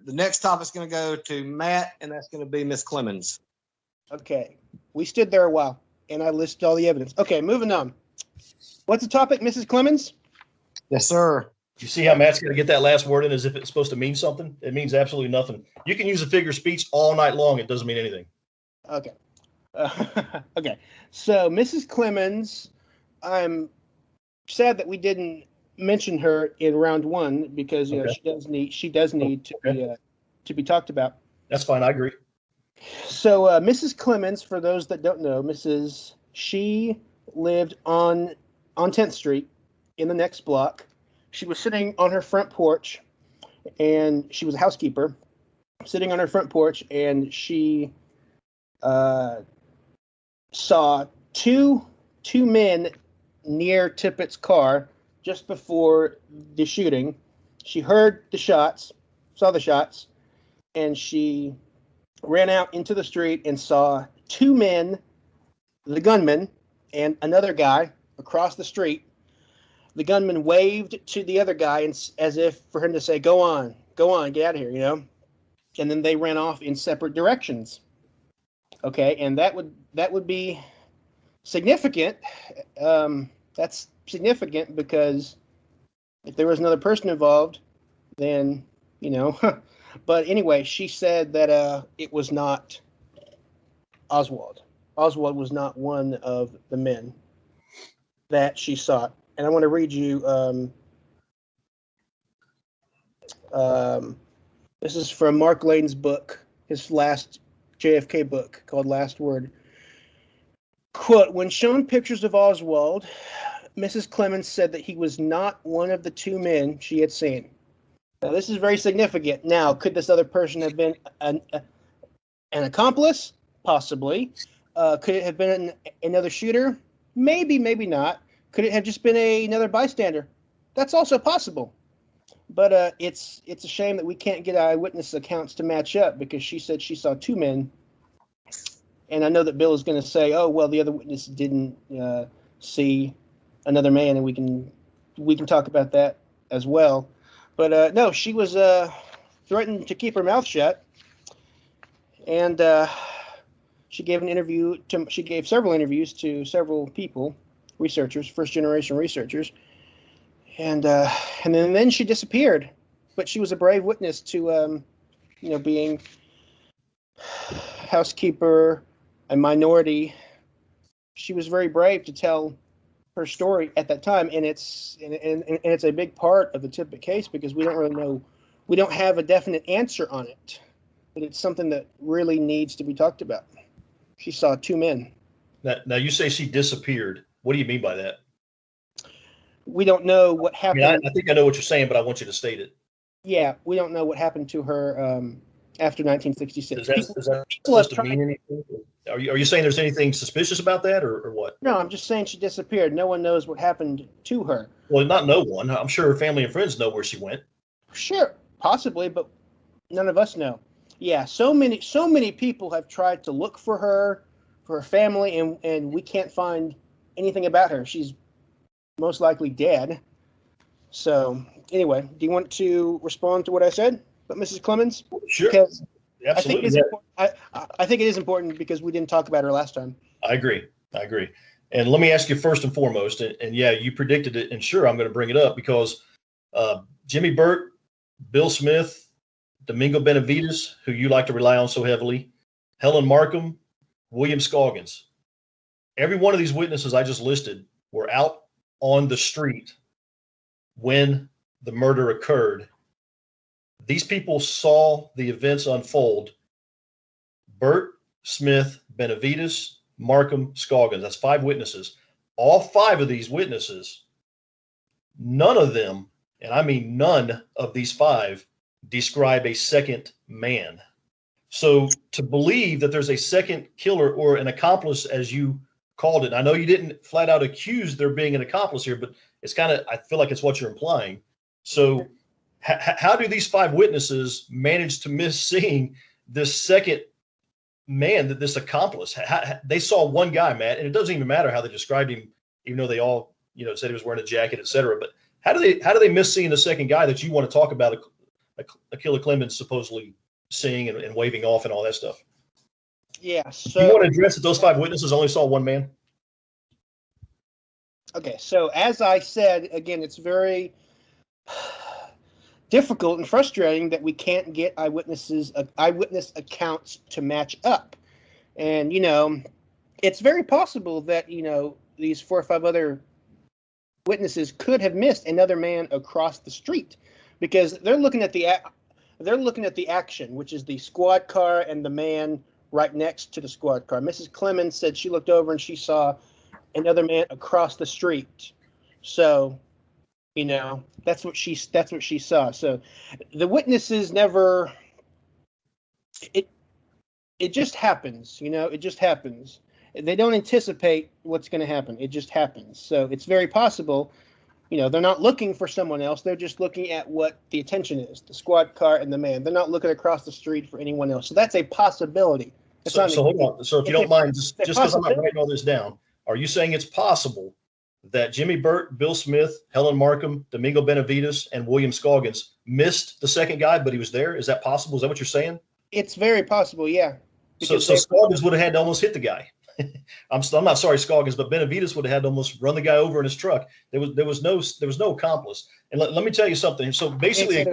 The next topic's going to go to Matt, and that's going to be Miss Clemons. Okay. We stood there a while, and I listed all the evidence. Okay, moving on. What's the topic, Mrs. Clemons? Yes, sir. You see how Matt's going to get that last word in as if it's supposed to mean something? It means absolutely nothing. You can use a figure of speech all night long. It doesn't mean anything. Okay. Okay. So, Mrs. Clemons, I'm sad that we didn't mention her in round one because she does need to be talked about. That's fine. I agree. So, Mrs. Clemons, for those that don't know, she lived on 10th Street in the next block. She was sitting on her front porch, and she was a housekeeper, sitting on her front porch, and she saw two men near Tippett's car just before the shooting. She heard the shots, saw the shots, and she ran out into the street and saw two men, the gunman and another guy across the street. The gunman waved to the other guy as if for him to say, go on, get out of here, And then they ran off in separate directions. Okay, and that would be significant. That's significant because if there was another person involved, then, But anyway, she said that it was not Oswald. Oswald was not one of the men that she sought. And I want to read you, this is from Mark Lane's book, his last JFK book called Last Word. Quote, when shown pictures of Oswald, Mrs. Clemons said that he was not one of the two men she had seen. Now, this is very significant. Now, could this other person have been an accomplice? Possibly. Could it have been another shooter? Maybe, maybe not. Could it have just been another bystander? That's also possible. But it's a shame that we can't get eyewitness accounts to match up because she said she saw two men. And I know that Bill is going to say, oh, well, the other witness didn't see another man, and we can talk about that as well. But no, she was threatened to keep her mouth shut. And she gave several interviews to several people, researchers, first-generation researchers, and then she disappeared. But she was a brave witness to, being housekeeper, a minority. She was very brave to tell her story at that time, and it's a big part of the Tippett case because we don't really know, we don't have a definite answer on it, but it's something that really needs to be talked about. She saw two men. Now you say she disappeared. What do you mean by that? We don't know what happened. I think I know what you're saying, but I want you to state it. Yeah, we don't know what happened to her after 1966. Is that supposed to mean anything? Are you saying there's anything suspicious about that, or what? No, I'm just saying she disappeared. No one knows what happened to her. Well, not no one. I'm sure her family and friends know where she went. Sure, possibly, but none of us know. Yeah, so many people have tried to look for her family, and we can't find anything about her. She's most likely dead. So anyway, do you want to respond to what I said about Mrs. Clemons? Sure. Because absolutely. I think it is important because we didn't talk about her last time. I agree. And let me ask you first and foremost, and yeah, you predicted it, and sure, I'm going to bring it up because Jimmy Burt, Bill Smith, Domingo Benavides, who you like to rely on so heavily, Helen Markham, William Scoggins. Every one of these witnesses I just listed were out on the street when the murder occurred. These people saw the events unfold. Burt, Smith, Benavides, Markham, Scoggins. That's 5 witnesses. All 5 of these witnesses, none of them, and I mean none of these 5, describe a second man. So to believe that there's a second killer or an accomplice, as you called it, I know you didn't flat out accuse there being an accomplice here, but it's kind of, I feel like it's what you're implying. So how do these 5 witnesses manage to miss seeing this second man, this accomplice? They saw one guy, Matt, and it doesn't even matter how they described him, even though they all, said he was wearing a jacket, et cetera. But how do they miss seeing the second guy that you want to talk about Acquilla Clemons supposedly seeing and waving off and all that stuff. Yeah. Do So you want to address that those 5 witnesses only saw one man? okay. So as I said, again, it's very difficult and frustrating that we can't get eyewitness accounts to match up. And, it's very possible that, these 4 or 5 other witnesses could have missed another man across the street, because they're looking at the action, which is the squad car and the man right next to the squad car. Mrs. Clemons said she looked over and she saw another man across the street. So, that's what she saw. So the witnesses never, it just happens, it just happens. They don't anticipate what's going to happen. It just happens. So it's very possible, they're not looking for someone else. They're just looking at what the attention is, the squad car and the man. They're not looking across the street for anyone else. So that's a possibility. So hold on. So if you don't mind, just because I'm not writing all this down, are you saying it's possible that Jimmy Burt, Bill Smith, Helen Markham, Domingo Benavides, and William Scoggins missed the second guy, but he was there? Is that possible? Is that what you're saying? It's very possible, yeah. So Scoggins would have had to almost hit the guy. I'm not sorry, Scoggins, but Benavides would have had to almost run the guy over in his truck. There was no accomplice. And let me tell you something. So basically,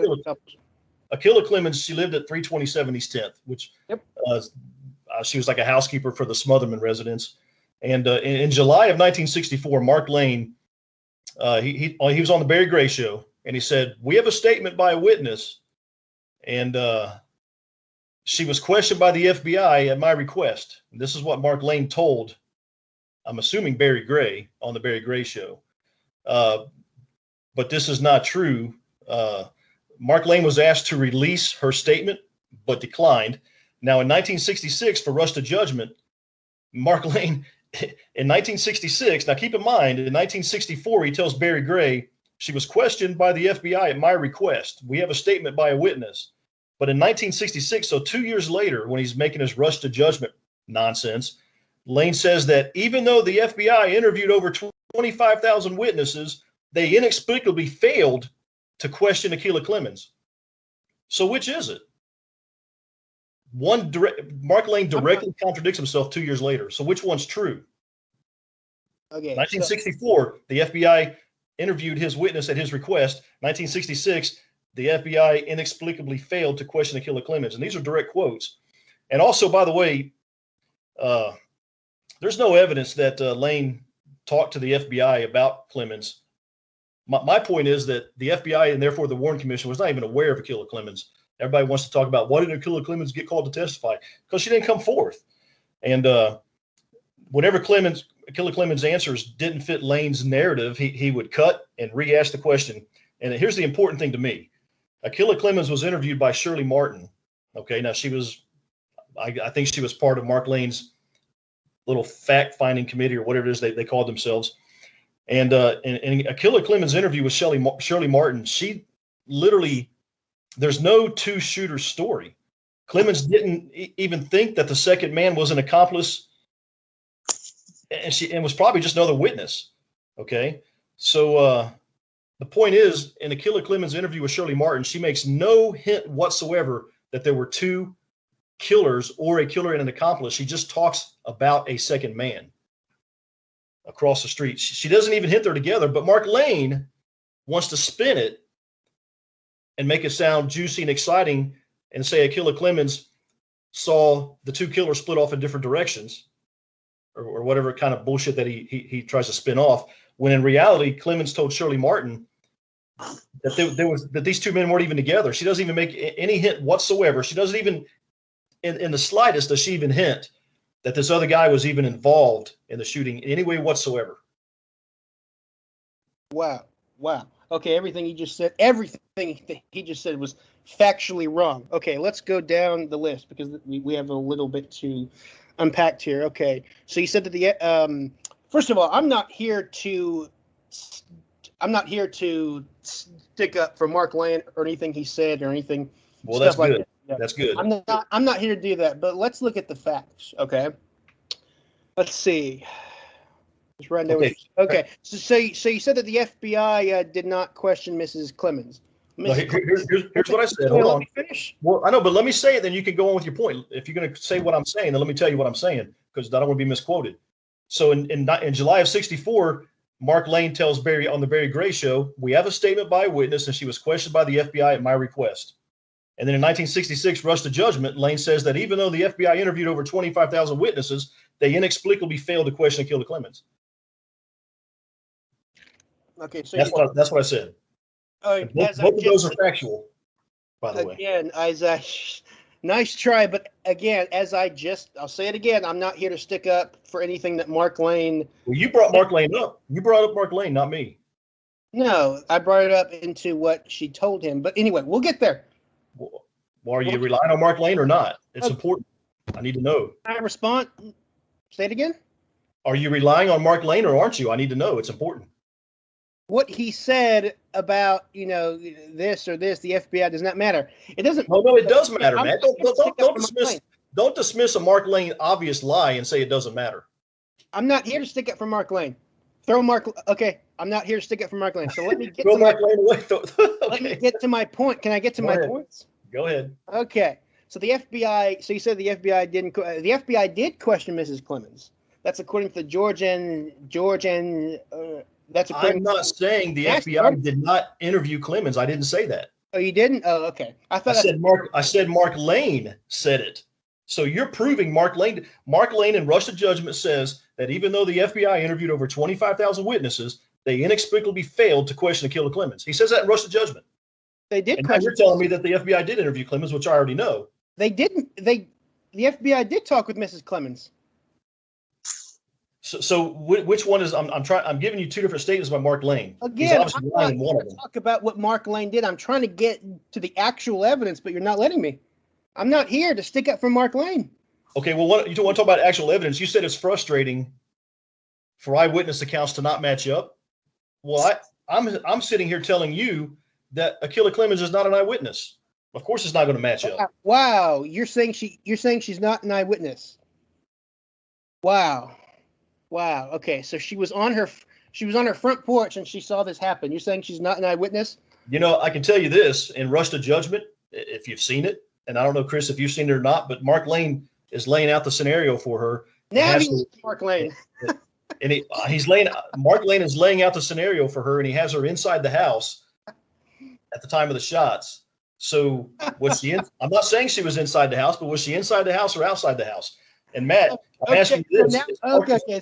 Acquilla Clemons, she lived at 327 East 10th, which she was like a housekeeper for the Smotherman residence. And in July of 1964, Mark Lane, he was on the Barry Gray show, and he said, "We have a statement by a witness, and she was questioned by the FBI at my request." And this is what Mark Lane told, I'm assuming, Barry Gray on the Barry Gray show. But this is not true. Mark Lane was asked to release her statement, but declined. Now, in 1966, for rush to judgment, Mark Lane, in 1966, now keep in mind, in 1964, he tells Barry Gray, "She was questioned by the FBI at my request. We have a statement by a witness." But in 1966, so 2 years later, when he's making his rush to judgment nonsense, Lane says that even though the FBI interviewed over 25,000 witnesses, they inexplicably failed to question Acquilla Clemons. So which is it? Mark Lane directly contradicts himself 2 years later. So which one's true? Okay. 1964, the FBI interviewed his witness at his request. 1966, the FBI inexplicably failed to question Acquilla Clemons. And these are direct quotes. And also, by the way, there's no evidence that Lane talked to the FBI about Clemons. My point is that the FBI and therefore the Warren Commission was not even aware of Acquilla Clemons. Everybody wants to talk about, why did Acquilla Clemons get called to testify? Because she didn't come forth. And whenever Acquilla Clemons' answers didn't fit Lane's narrative, he would cut and re-ask the question. And here's the important thing to me. Acquilla Clemons was interviewed by Shirley Martin. Okay, now I think she was part of Mark Lane's little fact-finding committee or whatever it is they called themselves. And in Acquilla Clemons' interview with Shirley Martin, she literally, there's no two-shooter story. Clemons didn't even think that the second man was an accomplice, and was probably just another witness. Okay, so the point is, in Acquilla Clemons' interview with Shirley Martin, she makes no hint whatsoever that there were two killers or a killer and an accomplice. She just talks about a second man across the street. She doesn't even hint they're together, but Mark Lane wants to spin it and make it sound juicy and exciting and say Acquilla Clemons saw the two killers split off in different directions or whatever kind of bullshit that he tries to spin off, when in reality, Clemons told Shirley Martin that these two men weren't even together. She doesn't even make any hint whatsoever. She doesn't even, in the slightest, does she even hint that this other guy was even involved in the shooting in any way whatsoever. Wow. Okay, everything he just said was factually wrong. Okay, let's go down the list because we have a little bit to unpack here. Okay, so you said that the first of all, I'm not here to stick up for Mark Lane or anything he said or anything. Well, that's good. Like that. That's good. I'm not here to do that, but let's look at the facts. Okay, let's see. Just right now. Okay. So you said that the FBI did not question Mrs. Clemons. No, here's what I said. Hold on. Finish. Well, I know, but let me say it, then you can go on with your point. If you're going to say what I'm saying, then let me tell you what I'm saying, because I don't want to be misquoted. So in July of '64, Mark Lane tells Barry on the Barry Gray show, we have a statement by a witness, and she was questioned by the FBI at my request. And then in 1966, Rush to Judgment, Lane says that even though the FBI interviewed over 25,000 witnesses, they inexplicably failed to question Acquilla Clemons. Okay, so that's what I said. Both of those are factual, by the way. Again, nice try, but again, I'll say it again, I'm not here to stick up for anything that Mark Lane. Well, you brought Mark Lane up. You brought up Mark Lane, not me. No, I brought it up into what she told him. But anyway, we'll get there. Well, are you relying on Mark Lane or not? It's important. I need to know. Can I respond? Say it again. Are you relying on Mark Lane or aren't you? I need to know. It's important. What he said about, this or this, the FBI does not matter. It doesn't. No, it does matter, Matt. Don't dismiss a Mark Lane obvious lie and say it doesn't matter. I'm not here to stick up for Mark Lane. Okay, I'm not here to stick up for Mark Lane. So let me get Let me get to my point. Can I get to my points? Go ahead. Okay. So the FBI. So you said the FBI didn't. The FBI did question Mrs. Clemons. That's according to Georgian. I'm not saying the FBI did not interview Clemons. I didn't say that. Oh, you didn't? Oh, okay. I said Mark Lane said it. So you're proving Mark Lane. Mark Lane in Rush to Judgment says that even though the FBI interviewed over 25,000 witnesses, they inexplicably failed to question Acquilla Clemons. He says that in Rush to Judgment. They did. And now you're telling me that the FBI did interview Clemons, which I already know. They didn't. The FBI did talk with Mrs. Clemons. So which one is I'm giving you two different statements by Mark Lane. Again, I'm not going to talk about what Mark Lane did. I'm trying to get to the actual evidence, but you're not letting me. I'm not here to stick up for Mark Lane. Okay, well, you don't want to talk about actual evidence. You said it's frustrating for eyewitness accounts to not match up. Well, I'm sitting here telling you that Acquilla Clemons is not an eyewitness. Of course, it's not going to match up. Wow, you're saying she's not an eyewitness. Wow. Okay, so she was on her front porch and she saw this happen. You're saying she's not an eyewitness? I can tell you this in Rush to Judgment, if you've seen it, and I don't know, Chris, if you've seen it or not, but Mark Lane is laying out the scenario for her. Now he's Mark Lane. And Mark Lane is laying out the scenario for her, and he has her inside the house at the time of the shots. So was she I'm not saying she was inside the house, but was she inside the house or outside the house? And Matt, I'm asking you this.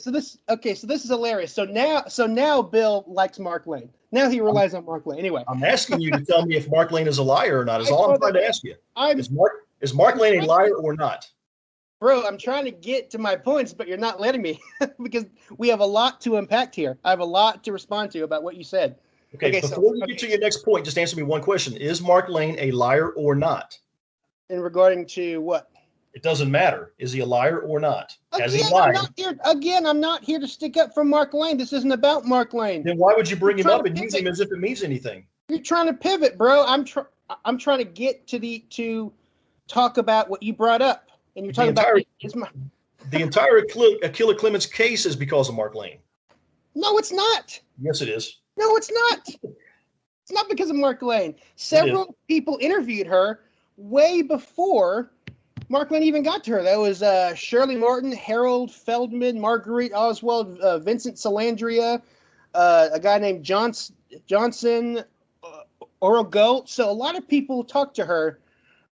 So this is hilarious. So now Bill likes Mark Lane. Now he relies on Mark Lane. Anyway, I'm asking you to tell me if Mark Lane is a liar or not. Is all I'm trying to ask you. Is Mark Lane a liar or not? Bro, I'm trying to get to my points, but you're not letting me because we have a lot to unpack here. I have a lot to respond to about what you said. Okay, before you get to your next point, just answer me one question. Is Mark Lane a liar or not? In regarding to what? It doesn't matter. Is he a liar or not? Has he lied? I'm not here to stick up for Mark Lane. This isn't about Mark Lane. Then why would you bring him up and use him as if it means anything? You're trying to pivot, bro. I'm trying to get to talk about what you brought up, and you're talking about the entire Acquilla Clemons case is because of Mark Lane. No, it's not. Yes, it is. No, it's not. It's not because of Mark Lane. Several people interviewed her way before Mark Lane even got to her. That was Shirley Martin, Harold Feldman, Marguerite Oswald, Vincent Salandria, a guy named Johnson, Oral Gold. So a lot of people talked to her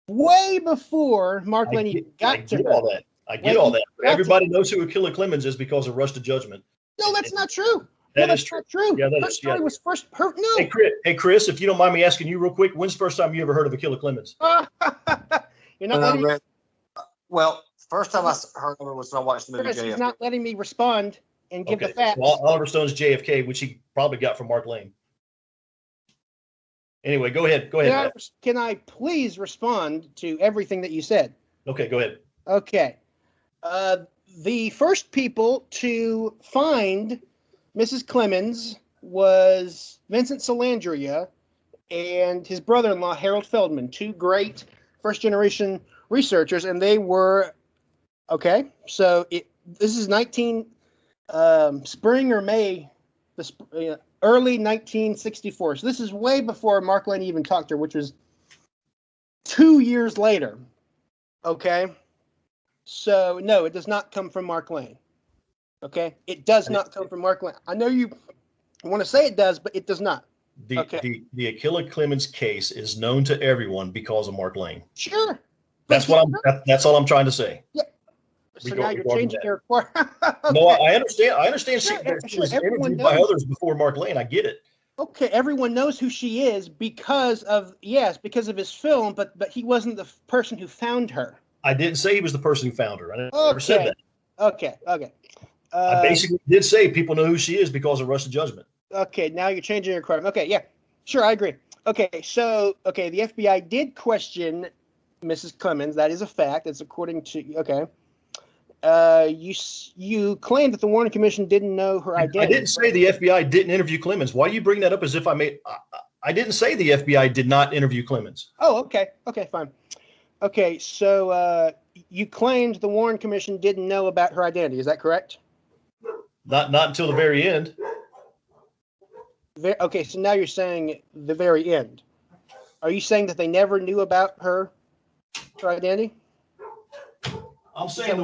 way before Mark Lane even got to her. I get all that. Everybody knows who Acquilla Clemons is because of Rush to Judgment. No, that's not true. That's not true. Yeah, her story was first. No. Hey, Chris, if you don't mind me asking you real quick, when's the first time you ever heard of Acquilla Clemons? You're not. Well, first time I heard of her was when I watched the movie JFK. He's not letting me respond and give the facts. Well, Oliver Stone's JFK, which he probably got from Mark Lane. Anyway, go ahead. Can I please respond to everything that you said? Okay, go ahead. Okay. The first people to find Mrs. Clemons was Vincent Salandria and his brother-in-law, Harold Feldman, two great first-generation researchers, and they were this is spring or May, early 1964. So this is way before Mark Lane even talked to her, which was 2 years later. Okay? So, no, it does not come from Mark Lane. Okay? It does not come from Mark Lane. I know you want to say it does, but it does not. The Acquilla Clemons case is known to everyone because of Mark Lane. Sure. That's all I'm trying to say. Yeah. So now you're changing your requirement. Okay. No, I understand. I understand Sure, she was everyone interviewed by knows. others before Mark Lane. I get it. Okay, everyone knows who she is because of his film, but he wasn't the person who found her. I didn't say he was the person who found her. I never said that. Okay. I basically did say people know who she is because of Rush to Judgment. Okay, now you're changing your requirement. Okay, yeah, sure, I agree. Okay, so the FBI did question Mrs. Clemons. That is a fact. It's according to you claimed that the Warren Commission didn't know her identity. I didn't say the FBI didn't interview Clemons. Why do you bring that up as if I didn't say the FBI did not interview Clemons. Oh, okay, fine. Okay, so you claimed the Warren Commission didn't know about her identity. Is that correct? Not until the very end. Okay, so now you're saying the very end. Are you saying that they never knew about her identity? I'm saying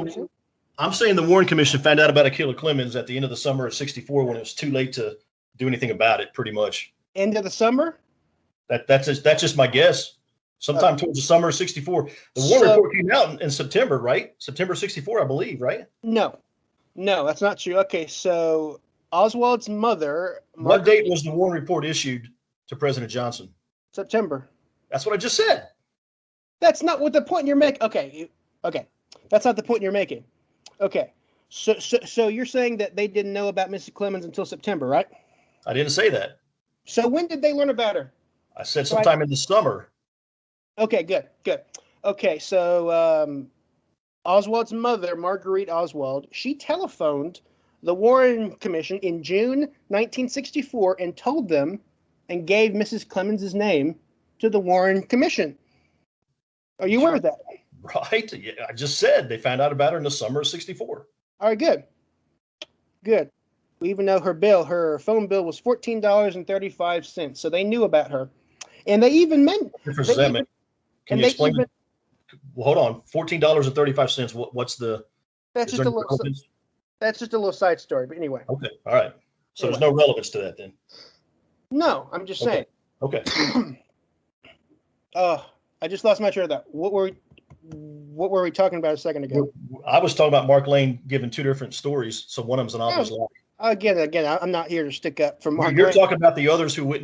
the Warren Commission found out about Acquilla Clemons at the end of the summer of '64 when it was too late to do anything about it. Pretty much. End of the summer? That's just my guess. Sometime towards the summer of '64. The Warren report came out in September, right? September '64, I believe, right? No, that's not true. Okay, so Oswald's mother. What date was the Warren report issued to President Johnson? September. That's what I just said. That's not what the point you're making. Okay. That's not the point you're making. Okay. So you're saying that they didn't know about Mrs. Clemons until September, right? I didn't say that. So when did they learn about her? I said sometime in the summer. Okay, good. Okay, so Oswald's mother, Marguerite Oswald, she telephoned the Warren Commission in June 1964 and told them and gave Mrs. Clemons' name to the Warren Commission. Are you aware of that? Right. Yeah, I just said they found out about her in the summer of '64. All right, good. We even know her phone bill was $14.35, so they knew about her. And they even meant. Can you explain? Well, hold on. $14.35. What's the? That's just a little side story. But anyway. Okay. All right. So there's no relevance to that then. No, I'm just saying. Okay. I just lost my train of thought. What were we talking about a second ago? I was talking about Mark Lane giving two different stories. So one of them's an obvious lie. Again, I'm not here to stick up for Mark. You're talking about the others who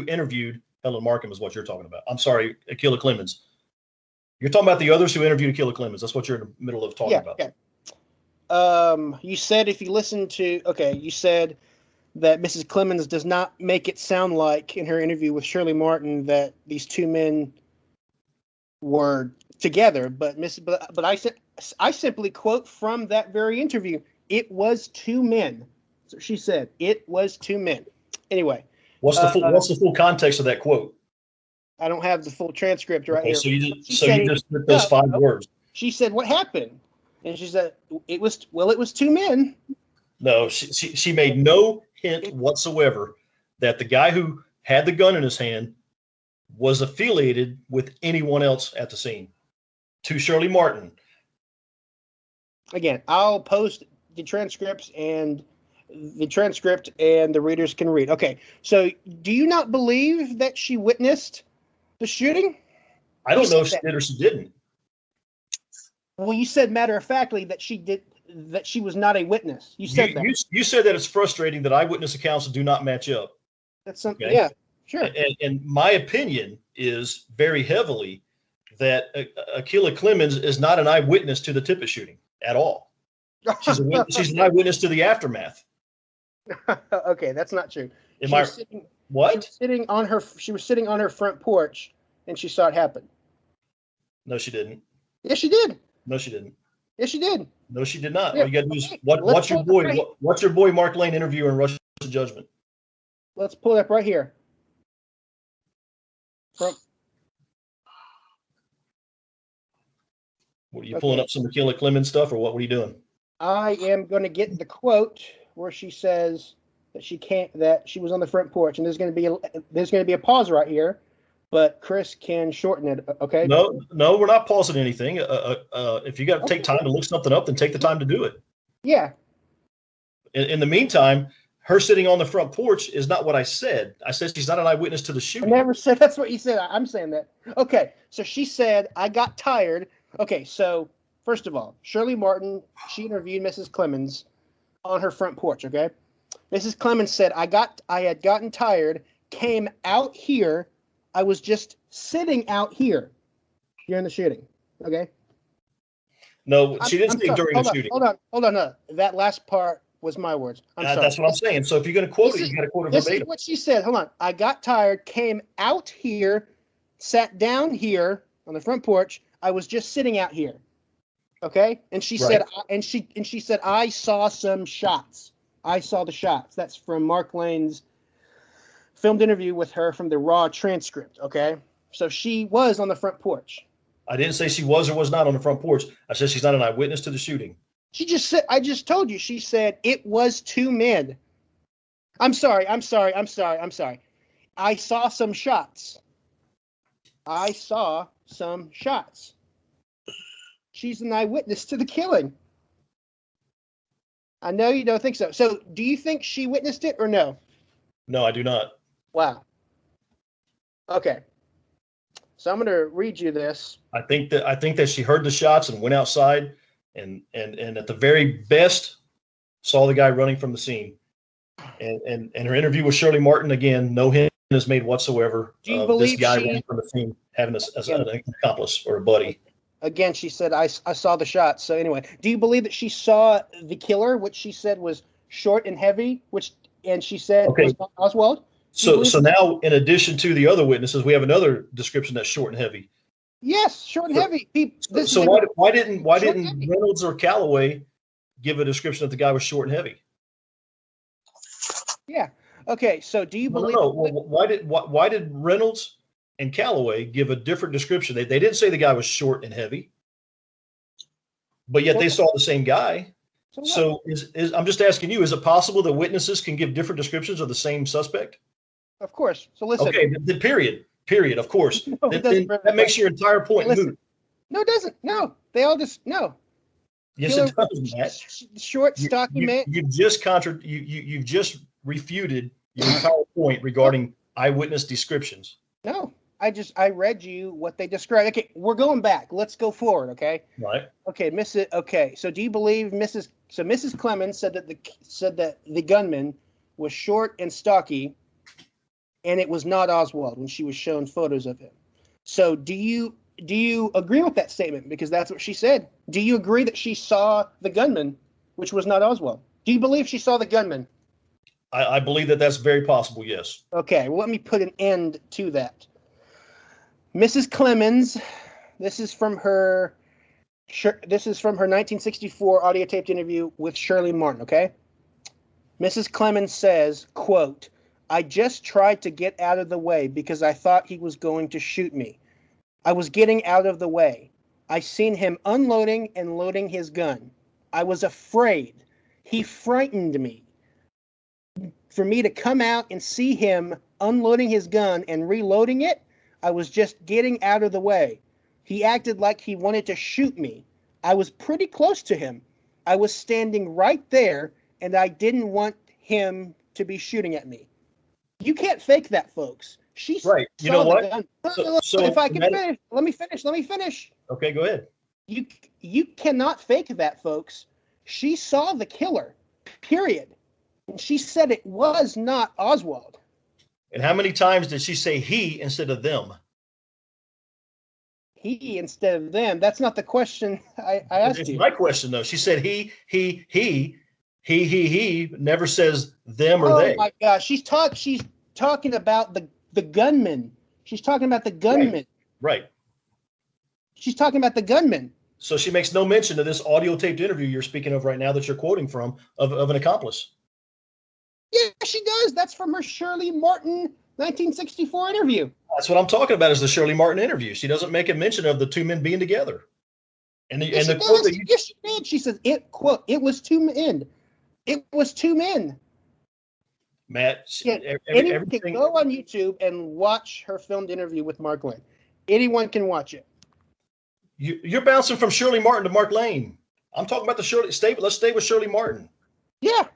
interviewed Helen Markham is what you're talking about. I'm sorry, Acquilla Clemons. You're talking about the others who interviewed Acquilla Clemons. That's what you're in the middle of talking about. Yeah. You said if you listen to, you said that Mrs. Clemons does not make it sound like in her interview with Shirley Martin that these two men were together, but I simply quote from that very interview. It was two men. So she said it was two men. Anyway. What's the full context of that quote? I don't have the full transcript right here. So you just put those 5 words. She said, "What happened?" And she said, "It was two men." No, she made no hint whatsoever that the guy who had the gun in his hand was affiliated with anyone else at the scene. To Shirley Martin. Again, I'll post the transcript and the readers can read. Okay, so do you not believe that she witnessed the shooting? I don't know if she did or she didn't. Well, you said matter-of-factly that she did. That she was not a witness. You said that. You said that it's frustrating that eyewitness accounts do not match up. That's something. Okay? Yeah, sure. And my opinion is very heavily that Acquilla Clemons is not an eyewitness to the Tippit shooting at all. She's an eyewitness to the aftermath. Okay, that's not true. She was sitting on her front porch and she saw it happen. No, she didn't. Yes, she did. No, she didn't. Yes, she did. No, she did not. Yeah. All you got to do is what's your boy Mark Lane interview in Rush to Judgment? Let's pull it up right here. What are you pulling up some Acquilla Clemons stuff or what are you doing? I am going to get the quote where she says, that she was on the front porch, and there's going to be a pause right here, but Chris can shorten it. Okay. No, we're not pausing anything. If you got to take time to look something up, then take the time to do it. Yeah. In the meantime, her sitting on the front porch is not what I said. I said she's not an eyewitness to the I shooting. never said that's what you said. I'm saying that. Okay. So she said, I got tired. Okay. So first of all, Shirley Martin, she interviewed Mrs. Clemons on her front porch. Okay. Mrs. Clemons said, I had gotten tired, came out here. I was just sitting out here during the shooting. Okay. No, she didn't say during the shooting. Hold on. No. That last part was my words. I'm sorry. That's what I'm saying. So if you're going to quote it, you got to quote it This verbatim. is what she said. Hold on. I got tired, came out here, sat down here on the front porch. I was just sitting out here. Okay. And she said, and she said, I saw some shots. I saw the shots. That's from Mark Lane's filmed interview with her from the raw transcript. Okay. So she was on the front porch. I didn't say she was or was not on the front porch. I said she's not an eyewitness to the shooting. She just said, I just told you, she said it was two men. I'm sorry. I saw some shots. She's an eyewitness to the killing. I know you don't think so. So do you think she witnessed it or no? No, I do not. Wow. Okay. So I'm going to read you this. I think that she heard the shots and went outside and at the very best saw the guy running from the scene. And her interview with Shirley Martin, again, no hint is made whatsoever of this guy running from the scene having an accomplice or a buddy. Again, she said, I saw the shots. So anyway, do you believe that she saw the killer, which she said was short and heavy, and she said was not Oswald? So now, in addition to the other witnesses, we have another description that's short and heavy. Yes, short and heavy. Why didn't Reynolds or Calloway give a description that the guy was short and heavy? Yeah. Okay. So do you believe? No. Why did Reynolds and Calloway give a different description? They didn't say the guy was short and heavy, but yet they saw the same guy. So I'm just asking you: is it possible that witnesses can give different descriptions of the same suspect? Of course. So listen. Okay. Then period. Of course. No, then that makes your entire point moot. No, it doesn't. No, they all just no. Yes, it does, Matt. Short, stocky man. You've just refuted your entire point regarding eyewitness descriptions. No, I read you what they described. Okay, we're going back. Let's go forward. Okay. Right. Okay, Okay. So do you believe Mrs. Clemons said that the gunman was short and stocky, and it was not Oswald when she was shown photos of him? So do you agree with that statement? Because that's what she said. Do you agree that she saw the gunman, which was not Oswald? Do you believe she saw the gunman? I believe that that's very possible, yes. Okay, well, let me put an end to that. Mrs. Clemons, this is from her 1964 audio taped interview with Shirley Martin, okay? Mrs. Clemons says, quote, I just tried to get out of the way because I thought he was going to shoot me. I was getting out of the way. I seen him unloading and loading his gun. I was afraid. He frightened me. For me to come out and see him unloading his gun and reloading it, I was just getting out of the way. He acted like he wanted to shoot me. I was pretty close to him. I was standing right there, and I didn't want him to be shooting at me. You can't fake that, folks. She's right. You know what? So if I can finish, let me finish. Okay, go ahead. You cannot fake that, folks. She saw the killer, period. And she said it was not Oswald. And how many times did she say he instead of them? He instead of them. That's not the question I asked you. It's my question, though. She said he never says them or they. Oh my gosh, she's talking about the gunman. She's talking about the gunman. Right. She's talking about the gunman. So she makes no mention of this audio taped interview you're speaking of right now that you're quoting from of an accomplice. Yeah, she does. That's from her Shirley Martin 1964 interview. That's what I'm talking about is the Shirley Martin interview. She doesn't make a mention of the two men being together. Yes, she did. She says, it was two men. It was two men. Matt, Anyone can everything. go on YouTube and watch her filmed interview with Mark Lane. Anyone can watch it. You're bouncing from Shirley Martin to Mark Lane. I'm talking about the Shirley. Let's stay with Shirley Martin. Yeah.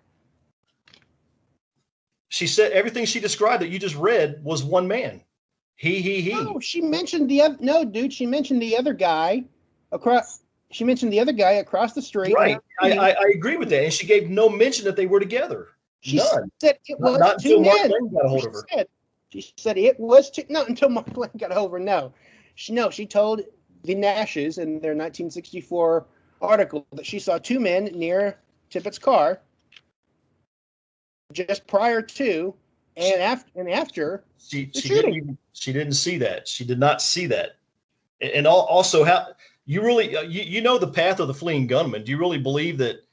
She said everything she described that you just read was one man. He. No, she mentioned the other. No, dude, she mentioned the other guy across. She mentioned the other guy across the street. Right. I agree with that. And she gave no mention that they were together. She None. said it was Not two until Mark men. Lane got a hold of her. She said it was two. No, until Mark Lane got a hold of her. No, she told the Nashes in their 1964 article that she saw two men near Tippett's car just prior to and after she didn't see that. She did not see that. And also, how you really you know the path of the fleeing gunman. Do you really believe that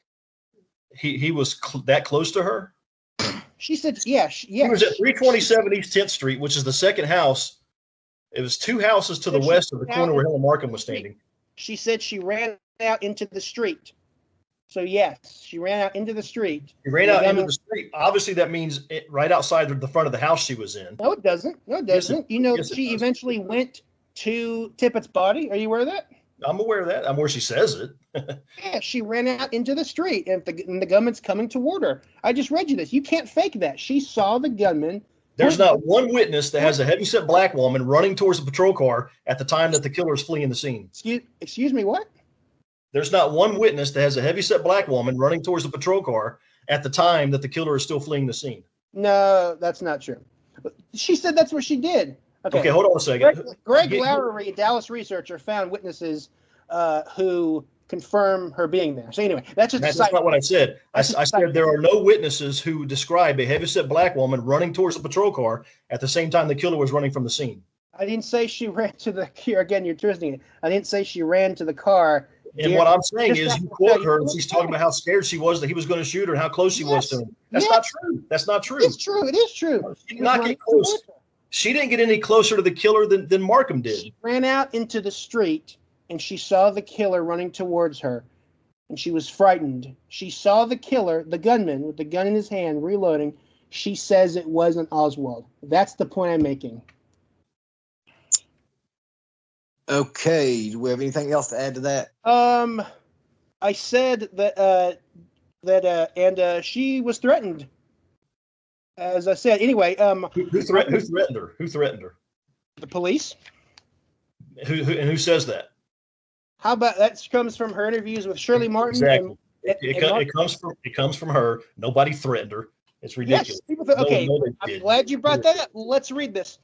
he was that close to her? She said, yeah. He was at 327 East 10th Street, which is the second house. It was two houses to the west of the corner where Helen Markham was standing. She said she ran out into the street. So yes, she ran out into the street. She ran out into the street. Obviously, that means right outside the front of the house she was in. No, it doesn't. No, it doesn't. She eventually went to Tippett's body. Are you aware of that? I'm aware of that. I'm where she says it. Yeah, she ran out into the street, and the gunman's coming toward her. I just read you this. You can't fake that. She saw the gunman. There's not one witness that has a heavyset black woman running towards the patrol car at the time that the killer is fleeing the scene. Excuse me, what? There's not one witness that has a heavyset black woman running towards the patrol car at the time that the killer is still fleeing the scene. No, that's not true. She said that's what she did. Okay, hold on a second. Greg Lowery, a Dallas researcher, found witnesses who confirm her being there. So anyway, that's not what I said. I said there are no witnesses who describe a heavyset black woman running towards the patrol car at the same time the killer was running from the scene. I didn't say she ran to the car. Again, you're twisting it. I didn't say she ran to the car. And what I'm saying is you quote her and she's talking about how scared she was that he was going to shoot her and how close she was to him. That's not true. That's not true. It's true. It is true. She did not get close. She didn't get any closer to the killer than Markham did. She ran out into the street and she saw the killer running towards her. And she was frightened. She saw the killer, the gunman, with the gun in his hand, reloading. She says it wasn't Oswald. That's the point I'm making. Okay. Do we have anything else to add to that? I said that and she was threatened. As I said, anyway. Who threatened her? Who threatened her? The police. Who says that? How about that? Comes from her interviews with Shirley Martin. Exactly. It comes from her. Nobody threatened her. It's ridiculous. Yes, okay, I'm glad you brought that up. Let's read this.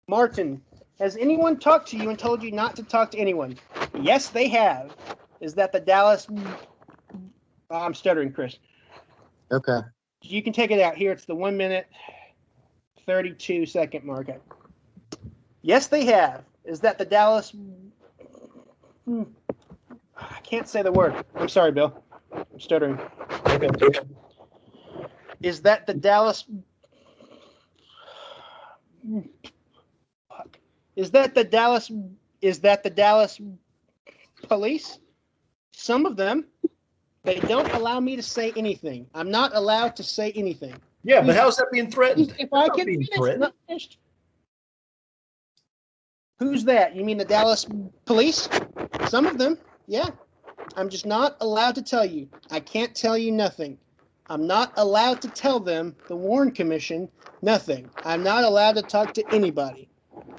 Martin, has anyone talked to you and told you not to talk to anyone? Yes, they have. Is that the Dallas? I'm stuttering, Chris. Okay. You can take it out here. It's the 1 minute, 32 second mark. Yes, they have. Is that the Dallas? I can't say the word. I'm sorry, Bill. I'm stuttering. Okay. Is that the Dallas? Is that the Dallas? Is that the Dallas police? Some of them. They don't allow me to say anything. I'm not allowed to say anything. Yeah, but how's that being threatened? If I can finish, not finished. Who's that? You mean the Dallas police? Some of them, yeah. I'm just not allowed to tell you. I can't tell you nothing. I'm not allowed to tell them, the Warren Commission, nothing. I'm not allowed to talk to anybody.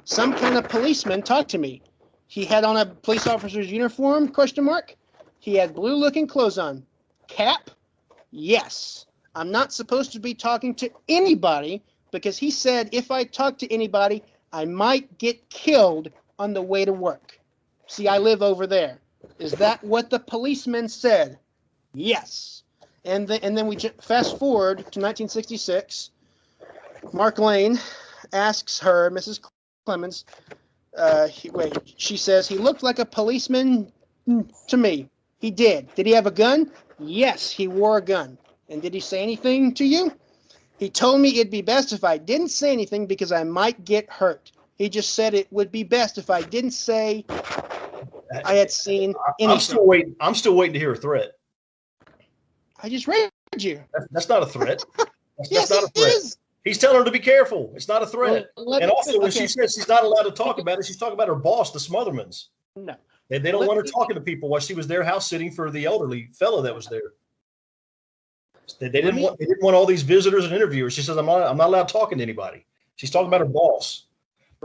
Some kind of policeman talked to me. He had on a police officer's uniform, question mark. He had blue-looking clothes on. Cap? Yes. I'm not supposed to be talking to anybody because he said if I talk to anybody, I might get killed on the way to work. See, I live over there. Is that what the policeman said? Yes. And then we fast forward to 1966. Mark Lane asks her, Mrs. Clemons, she says, he looked like a policeman to me. He did. Did he have a gun? Yes, he wore a gun. And did he say anything to you? He told me it'd be best if I didn't say anything because I might get hurt. He just said it would be best if I didn't say I had seen anything. I'm still waiting to hear a threat. I just read you. That's not a threat. Yes, not a it threat. is. He's telling her to be careful. It's not a threat. Well, And also, when okay. she says she's not allowed to talk about it, she's talking about her boss, the Smothermans. No. They don't want her talking to people while she was there house sitting for the elderly fellow that was there. They didn't want all these visitors and interviewers. She says, I'm not allowed talking to anybody. She's talking about her boss.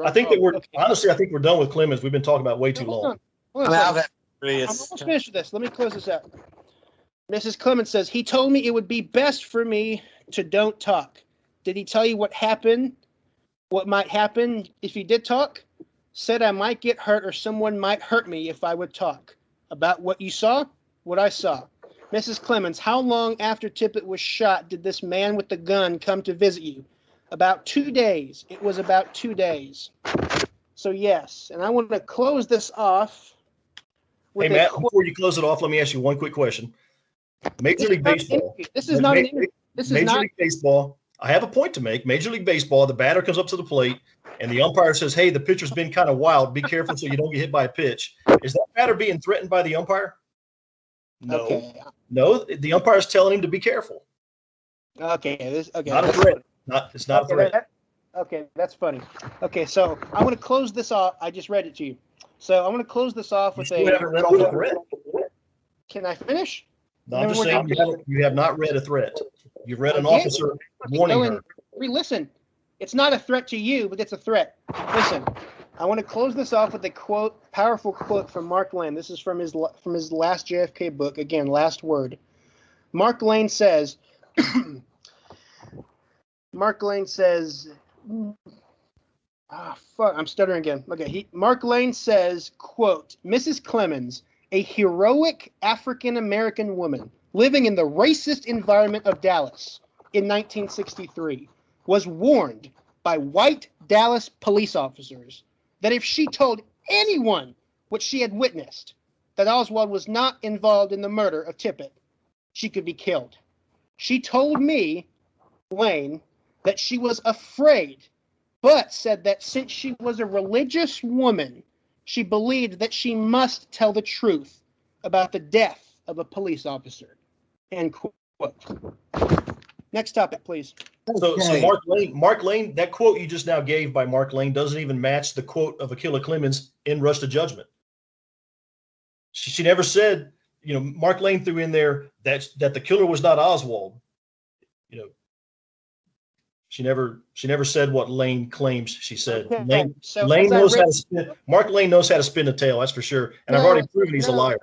I think that honestly, I think we're done with Clemens. We've been talking about way too long. I'm almost finished with this. Let me close this out. Mrs. Clemens says, he told me it would be best for me to don't talk. Did he tell you what happened? What might happen if he did talk? Said I might get hurt or someone might hurt me if I would talk. About what you saw? What I saw. Mrs. Clemens, how long after Tippett was shot did this man with the gun come to visit you? About 2 days. It was about 2 days. So yes, and I want to close this off. Hey, Matt, before you close it off, let me ask you one quick question. Major League Baseball. This is not an interview. Major League Baseball. I have a point to make. Major League Baseball, the batter comes up to the plate, and the umpire says, hey, the pitcher's been kind of wild. Be careful so you don't get hit by a pitch. Is that batter being threatened by the umpire? No. Okay. No, the umpire is telling him to be careful. Okay. Not a threat. It's not a threat. Okay, that's funny. Okay, so I want to close this off. I just read it to you. So I want to close this off with you haven't read a threat. Can I finish? No, I'm just saying you have not read a threat. You've read an officer warning her. Listen, it's not a threat to you, but it's a threat. Listen, I want to close this off with a quote, powerful quote from Mark Lane. This is from his last JFK book. Again, last word. Mark Lane says, Mark Lane says, I'm stuttering again. Okay, Mark Lane says, quote, Mrs. Clemens, a heroic African-American woman living in the racist environment of Dallas in 1963, was warned by white Dallas police officers that if she told anyone what she had witnessed, that Oswald was not involved in the murder of Tippett, she could be killed. She told me, Lane, that she was afraid, but said that since she was a religious woman, she believed that she must tell the truth about the death of a police officer. End quote. Next topic, please. So Mark Lane, that quote you just now gave by Mark Lane doesn't even match the quote of Acquilla Clemons in Rush to Judgment. She never said, Mark Lane threw in there that the killer was not Oswald. She never said what Lane claims she said. Okay. Mark Lane knows how to spin a tale, that's for sure. And I've already proven he's a liar.